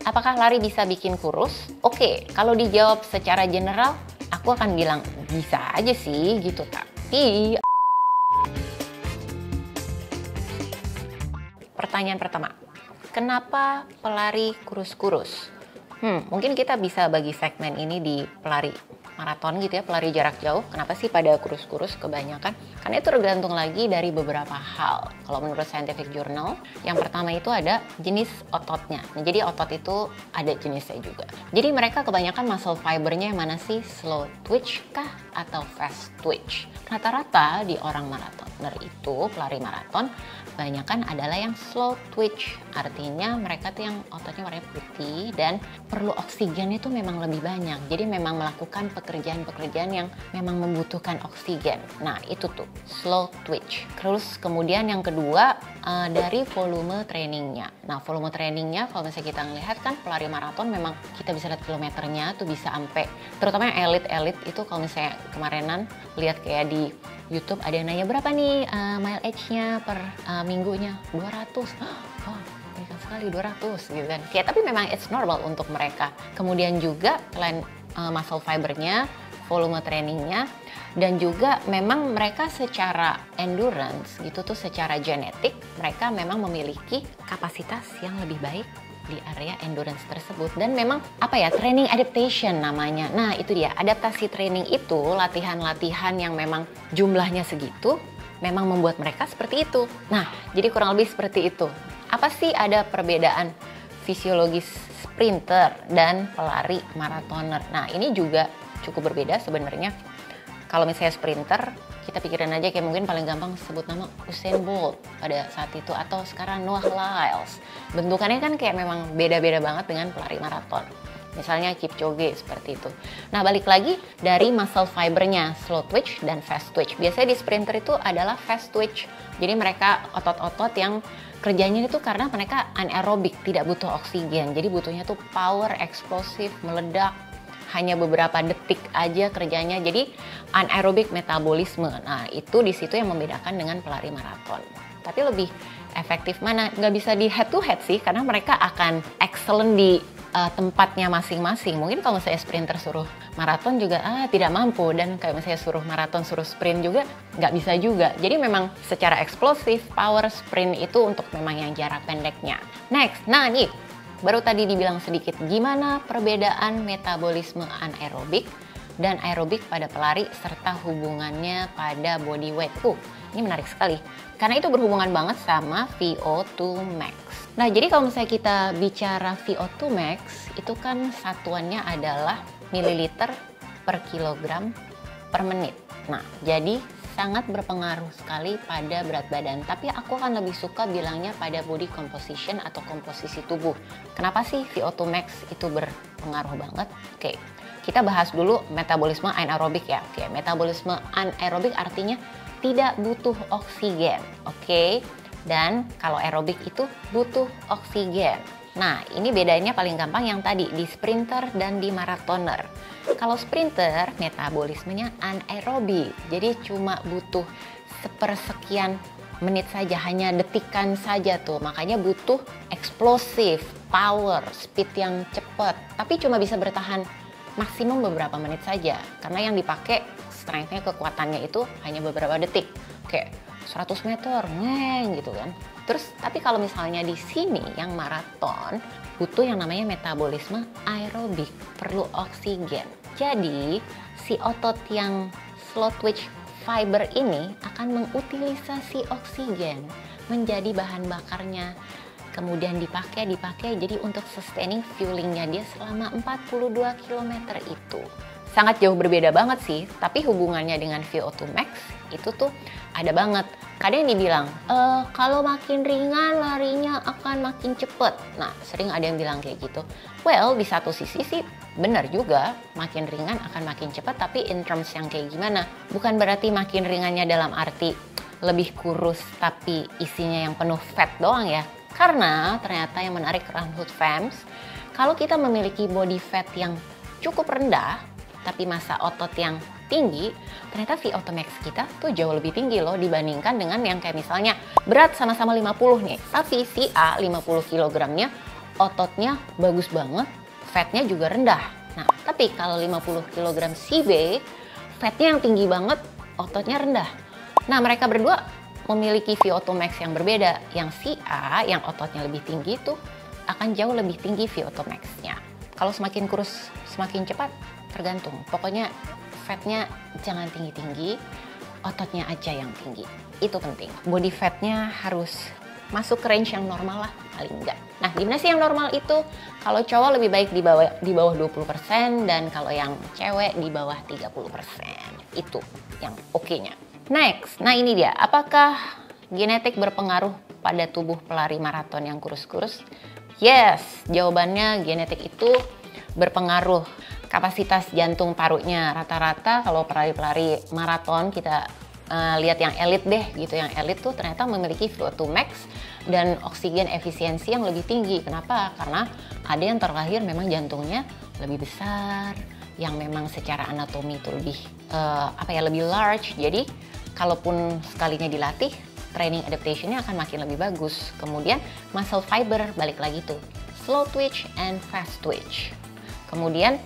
Apakah lari bisa bikin kurus? Oke, kalau dijawab secara general, aku akan bilang bisa aja sih gitu. Tapi pertanyaan pertama, kenapa pelari kurus-kurus? Mungkin kita bisa bagi segmen ini di pelari maraton gitu ya, pelari jarak jauh. Kenapa sih pada kurus-kurus kebanyakan? Karena itu tergantung lagi dari beberapa hal. Kalau menurut Scientific Journal, yang pertama itu ada jenis ototnya. Nah, jadi otot itu ada jenisnya juga. Jadi mereka kebanyakan muscle fibernya yang mana sih? Slow twitch kah atau fast twitch? Rata-rata di orang maratoner itu, pelari maraton, kebanyakan adalah yang slow twitch. Artinya mereka tuh yang ototnya warnanya putih dan perlu oksigen itu memang lebih banyak. Jadi memang melakukan pekerjaan-pekerjaan yang memang membutuhkan oksigen. Nah, itu tuh slow twitch. Terus kemudian yang kedua dari volume trainingnya. Nah, volume trainingnya kalau misalnya kita ngelihat kan pelari maraton memang kita bisa lihat kilometernya tuh bisa sampai, terutama yang elit-elit itu kalau misalnya kemarinan lihat kayak di YouTube ada yang nanya berapa nih mileage-nya per minggunya, 200. Oh, banyak sekali 200 gitu kan. Ya, tapi memang it's normal untuk mereka. Kemudian juga selain muscle fibernya, volume trainingnya, dan juga memang mereka secara endurance gitu tuh, secara genetik mereka memang memiliki kapasitas yang lebih baik di area endurance tersebut. Dan memang apa ya, training adaptation namanya. Nah, itu dia, adaptasi training itu latihan-latihan yang memang jumlahnya segitu memang membuat mereka seperti itu. Nah, jadi kurang lebih seperti itu. Apa sih ada perbedaan fisiologis sprinter dan pelari maratoner? Nah, ini juga cukup berbeda sebenarnya. Kalau misalnya sprinter, kita pikirin aja kayak mungkin paling gampang sebut nama Usain Bolt pada saat itu, atau sekarang Noah Lyles. Bentukannya kan kayak memang beda-beda banget dengan pelari maraton. Misalnya Kipchoge seperti itu. Nah, balik lagi dari muscle fibernya, slow twitch dan fast twitch. Biasanya di sprinter itu adalah fast twitch. Jadi mereka otot-otot yang kerjanya itu karena mereka anaerobik, tidak butuh oksigen. Jadi butuhnya tuh power, eksplosif, meledak. Hanya beberapa detik aja kerjanya, jadi anaerobik metabolisme. Nah, itu di situ yang membedakan dengan pelari maraton. Tapi lebih efektif mana? Nggak bisa di head to head sih, karena mereka akan excellent di tempatnya masing-masing. Mungkin kalau misalnya sprinter suruh maraton juga tidak mampu, dan kayak misalnya suruh maraton suruh sprint juga nggak bisa juga. Jadi memang secara eksplosif, power sprint itu untuk memang yang jarak pendeknya. Next, nah nih baru tadi dibilang sedikit gimana perbedaan metabolisme anaerobik dan aerobik pada pelari serta hubungannya pada body weight. Ini menarik sekali karena itu berhubungan banget sama VO2 max. Nah, jadi kalau misalnya kita bicara VO2 max, itu kan satuannya adalah mililiter per kilogram per menit. Nah, jadi sangat berpengaruh sekali pada berat badan. Tapi aku akan lebih suka bilangnya pada body composition atau komposisi tubuh. Kenapa sih VO2 max itu berpengaruh banget? Oke, kita bahas dulu metabolisme anaerobik ya. Oke, metabolisme anaerobik artinya tidak butuh oksigen. Oke, dan kalau aerobik itu butuh oksigen. Nah, ini bedanya paling gampang yang tadi di sprinter dan di maratoner. Kalau sprinter metabolismenya anaerobik, jadi cuma butuh sepersekian menit saja, hanya detikan saja tuh. Makanya butuh eksplosif, power, speed yang cepat. Tapi cuma bisa bertahan maksimum beberapa menit saja. Karena yang dipakai strength-nya, kekuatannya itu hanya beberapa detik. Kayak 100 meter, ngeng gitu kan. Terus, tapi kalau misalnya di sini yang maraton butuh yang namanya metabolisme aerobik, perlu oksigen. Jadi, si otot yang slow twitch fiber ini akan mengutilisasi oksigen menjadi bahan bakarnya. Kemudian dipakai jadi untuk sustaining fuelingnya dia selama 42 km itu. Sangat jauh berbeda banget sih, tapi hubungannya dengan VO2 max itu tuh ada banget. Kadang dibilang, kalau makin ringan larinya akan makin cepet. Nah, sering ada yang bilang kayak gitu. Well, di satu sisi sih benar juga, makin ringan akan makin cepat, tapi in terms yang kayak gimana? Bukan berarti makin ringannya dalam arti lebih kurus tapi isinya yang penuh fat doang ya. Karena ternyata yang menarik Runhood Fams, kalau kita memiliki body fat yang cukup rendah, tapi massa otot yang tinggi, ternyata VO2 max kita tuh jauh lebih tinggi loh dibandingkan dengan yang kayak misalnya berat sama-sama 50 nih, tapi si A 50 kg-nya ototnya bagus banget, fatnya juga rendah. Nah, tapi kalau 50 kg si B, fatnya yang tinggi banget, ototnya rendah. Nah, mereka berdua memiliki VO2 max yang berbeda. Yang si A, yang ototnya lebih tinggi itu akan jauh lebih tinggi VO2 max-nya. Kalau semakin kurus, semakin cepat, tergantung. Pokoknya fatnya jangan tinggi-tinggi, ototnya aja yang tinggi. Itu penting. Body fatnya harus masuk ke range yang normal lah, paling enggak. Nah, gimana sih yang normal itu? Kalau cowok lebih baik di bawah 20% dan kalau yang cewek di bawah 30%. Itu yang oke-nya. Next, nah ini dia. Apakah genetik berpengaruh pada tubuh pelari maraton yang kurus-kurus? Yes, jawabannya genetik itu berpengaruh. Kapasitas jantung parunya rata-rata kalau pelari-pelari maraton kita lihat yang elit deh gitu, yang elit tuh ternyata memiliki VO2 max dan oksigen efisiensi yang lebih tinggi. Kenapa? Karena ada yang terlahir memang jantungnya lebih besar, yang memang secara anatomi itu lebih lebih large. Jadi kalaupun sekalinya dilatih, training adaptation-nya akan makin lebih bagus. Kemudian muscle fiber, balik lagi tuh, slow twitch and fast twitch. Kemudian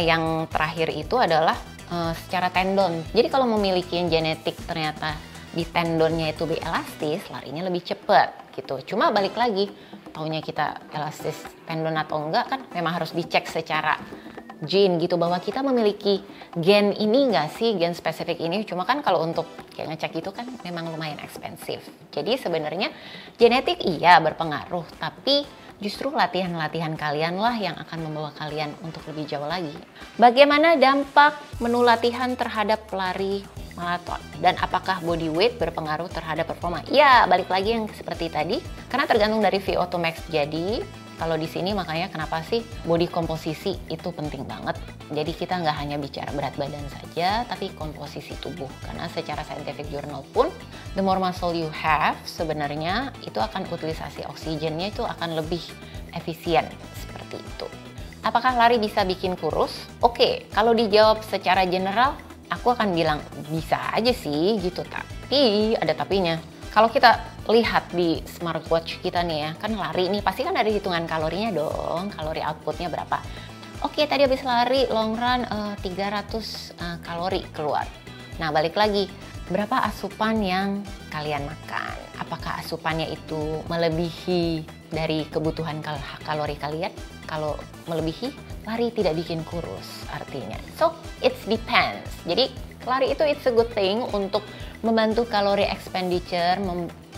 yang terakhir itu adalah secara tendon. Jadi kalau memiliki yang genetik ternyata di tendonnya itu lebih elastis, larinya lebih cepat gitu. Cuma balik lagi, taunya kita elastis tendon atau enggak kan memang harus dicek secara gene gitu, bahwa kita memiliki gen ini enggak sih, gen spesifik ini. Cuma kan kalau untuk kayak ngecek itu kan memang lumayan ekspensif. Jadi sebenarnya genetik iya berpengaruh, tapi justru latihan-latihan kalian lah yang akan membawa kalian untuk lebih jauh lagi. Bagaimana dampak menu latihan terhadap pelari maraton? Dan apakah body weight berpengaruh terhadap performa? Ya, balik lagi yang seperti tadi. Karena tergantung dari VO2 max. Jadi, kalau di sini makanya kenapa sih body komposisi itu penting banget. Jadi kita nggak hanya bicara berat badan saja, tapi komposisi tubuh. Karena secara scientific journal pun, the more muscle you have, sebenarnya itu akan utilisasi oksigennya itu akan lebih efisien, seperti itu. Apakah lari bisa bikin kurus? Oke, kalau dijawab secara general, aku akan bilang bisa aja sih gitu, tapi ada tapinya. Kalau kita lihat di smartwatch kita nih ya, kan lari nih pasti kan ada hitungan kalorinya dong, kalori outputnya berapa. Oke, tadi habis lari long run 300 kalori keluar. Nah, balik lagi, berapa asupan yang kalian makan? Apakah asupannya itu melebihi dari kebutuhan kalori kalian? Kalau melebihi, lari tidak bikin kurus artinya. So, it depends. Jadi, lari itu it's a good thing untuk membantu kalori expenditure,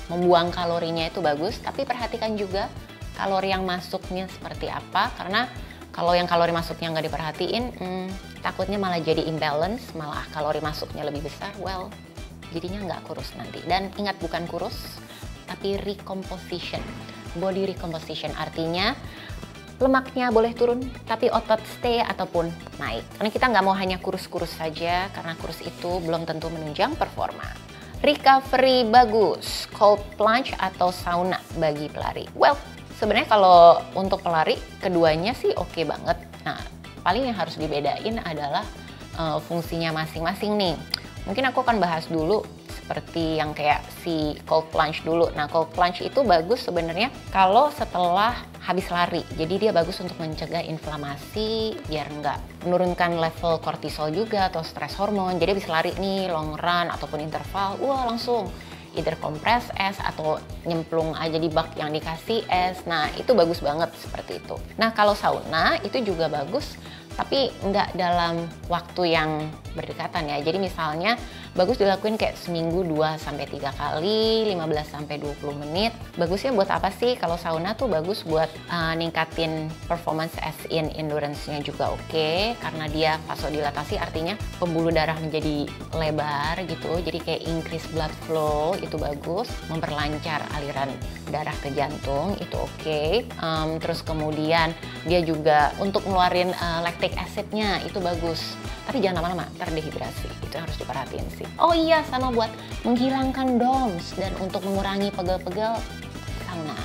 membuang kalorinya itu bagus, tapi perhatikan juga kalori yang masuknya seperti apa, karena kalau yang kalori masuknya nggak diperhatiin, takutnya malah jadi imbalance, malah kalori masuknya lebih besar, well, jadinya nggak kurus nanti. Dan ingat, bukan kurus, tapi recomposition, body recomposition, artinya lemaknya boleh turun, tapi otot stay ataupun naik. Karena kita nggak mau hanya kurus-kurus saja, karena kurus itu belum tentu menunjang performa. Recovery bagus, cold plunge atau sauna bagi pelari? Well, sebenarnya kalau untuk pelari, keduanya sih oke banget. Nah, paling yang harus dibedain adalah fungsinya masing-masing nih. Mungkin aku akan bahas dulu seperti yang kayak si cold plunge dulu. Nah, cold plunge itu bagus sebenarnya kalau setelah habis lari. Jadi dia bagus untuk mencegah inflamasi, biar nggak menurunkan level kortisol juga atau stres hormon. Jadi habis lari nih, long run ataupun interval, wah langsung either kompres es atau nyemplung aja di bak yang dikasih es. Nah, itu bagus banget seperti itu. Nah, kalau sauna itu juga bagus, tapi nggak dalam waktu yang berdekatan ya. Jadi misalnya bagus dilakuin kayak seminggu 2-3 kali, 15-20 menit. Bagusnya buat apa sih? Kalau sauna tuh bagus buat ningkatin performance as in endurance-nya juga oke. Karena dia vasodilatasi, artinya pembuluh darah menjadi lebar gitu. Jadi kayak increase blood flow, itu bagus. Memperlancar aliran darah ke jantung, itu oke. Terus kemudian dia juga untuk ngeluarin lactic acid-nya, itu bagus. Tapi jangan lama-lama, terdehidrasi. Itu yang harus diperhatiin sih. Oh iya, sama buat menghilangkan DOMS dan untuk mengurangi pegel-pegel, sauna.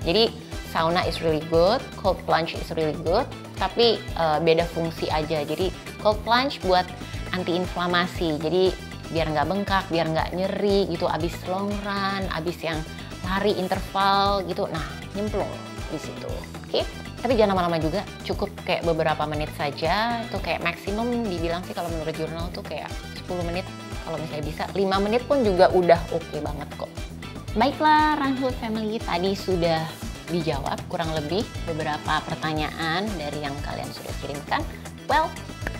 Jadi sauna is really good, cold plunge is really good, tapi beda fungsi aja. Jadi cold plunge buat anti-inflamasi. Jadi biar nggak bengkak, biar nggak nyeri gitu. Abis long run, abis yang lari interval gitu. Nah, nyemplung di situ. Oke, tapi jangan lama-lama juga, cukup kayak beberapa menit saja. Itu kayak maksimum dibilang sih kalau menurut jurnal tuh kayak 10 menit. Kalau misalnya bisa 5 menit pun juga udah oke banget kok. Baiklah, Runhood Family, tadi sudah dijawab kurang lebih beberapa pertanyaan dari yang kalian sudah kirimkan. Well,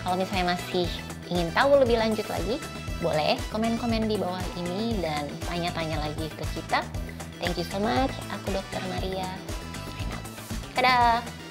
kalau misalnya masih ingin tahu lebih lanjut lagi, boleh komen-komen di bawah ini dan tanya-tanya lagi ke kita. Thank you so much. Aku Dr. Maria. Sign out. Dadah!